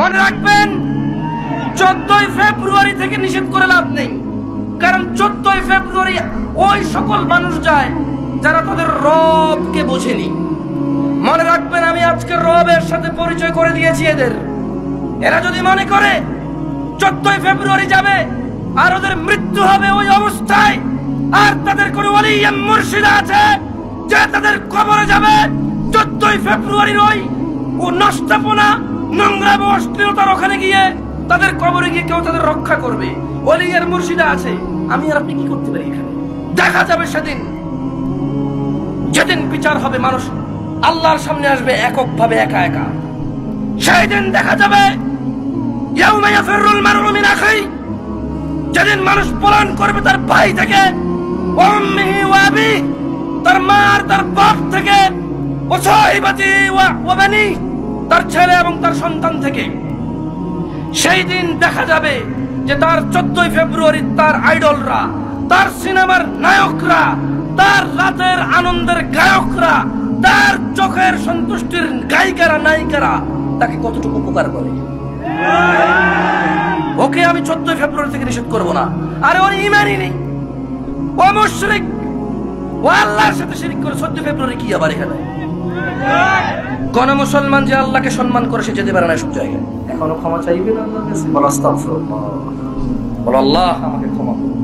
মনে রাখবেন 14ই ফেব্রুয়ারি থেকে নিষেধ করে লাভ নেই, কারণ 14ই ফেব্রুয়ারি ওই সকল মানুষ যায় যারা তাদের রবকে বোঝেনি। মনে রাখবেন আমি আজকে রবের সাথে পরিচয় করে দিয়েছি এদের। এরা যদি মনে করে 14ই ফেব্রুয়ারি যাবে আর ওদের মৃত্যু হবে ওই অবস্থায়, আর তাদের কোন ওলি মুর্শিদ আছে যে তাদের কবরে যাবে 14ই ফেব্রুয়ারির ওই ও নষ্টাপনা নোংরা এবং অশ্লীলতার ওখানে গিয়ে তাদের কবরে গিয়ে কেউ তাদের রক্ষা করবে, ওলি আর মুর্শিদা আছে, আমি আর আপনি কি করতে পারি? এখানে দেখা যাবে সেদিন, যেদিন বিচার হবে, মানুষ আল্লাহর সামনে আসবে এককভাবে, একা একা। সেই দিন দেখা যাবে ইয়াউমা ইয়াফিরুল মার'উ মিন আখিহি, যেদিন মানুষ পলায়ন করবে তার ভাই থেকে, ওয়া উম্মিহি ওয়া আবিহি, তার মা আর তার বাপ থেকে, ওয়া সাহিবাতি ওয়া বানি, তার ছেলে এবং তার সন্তান থেকে। সেই দিন দেখা যাবে যে তার 14ই ফেব্রুয়ারি তার আইডলরা, তার সিনেমার নায়করা, তার রাতের আনন্দের গায়করা, তার চোখের সন্তুষ্টির গায়িকারা নায়িকারা তাকে কতটুকু উপকার করে। ওকে আমি 14ই ফেব্রুয়ারি থেকে নিষেধ করবো না। আরে ওর ইমানই নেই, ও মুশরিক, ও আল্লাহর সাথে শিরক করে 14 ফেব্রুয়ারি কি আবার এখানে? কোন মুসলমান যে আল্লাহকে সম্মান করে সে যেতে পারে না সব জায়গায়। এখনো ক্ষমা চাইবেন আল্লাহর কাছে, বল আস্তাগফিরুল্লাহ, বল আল্লাহ আমাকে ক্ষমা করুন।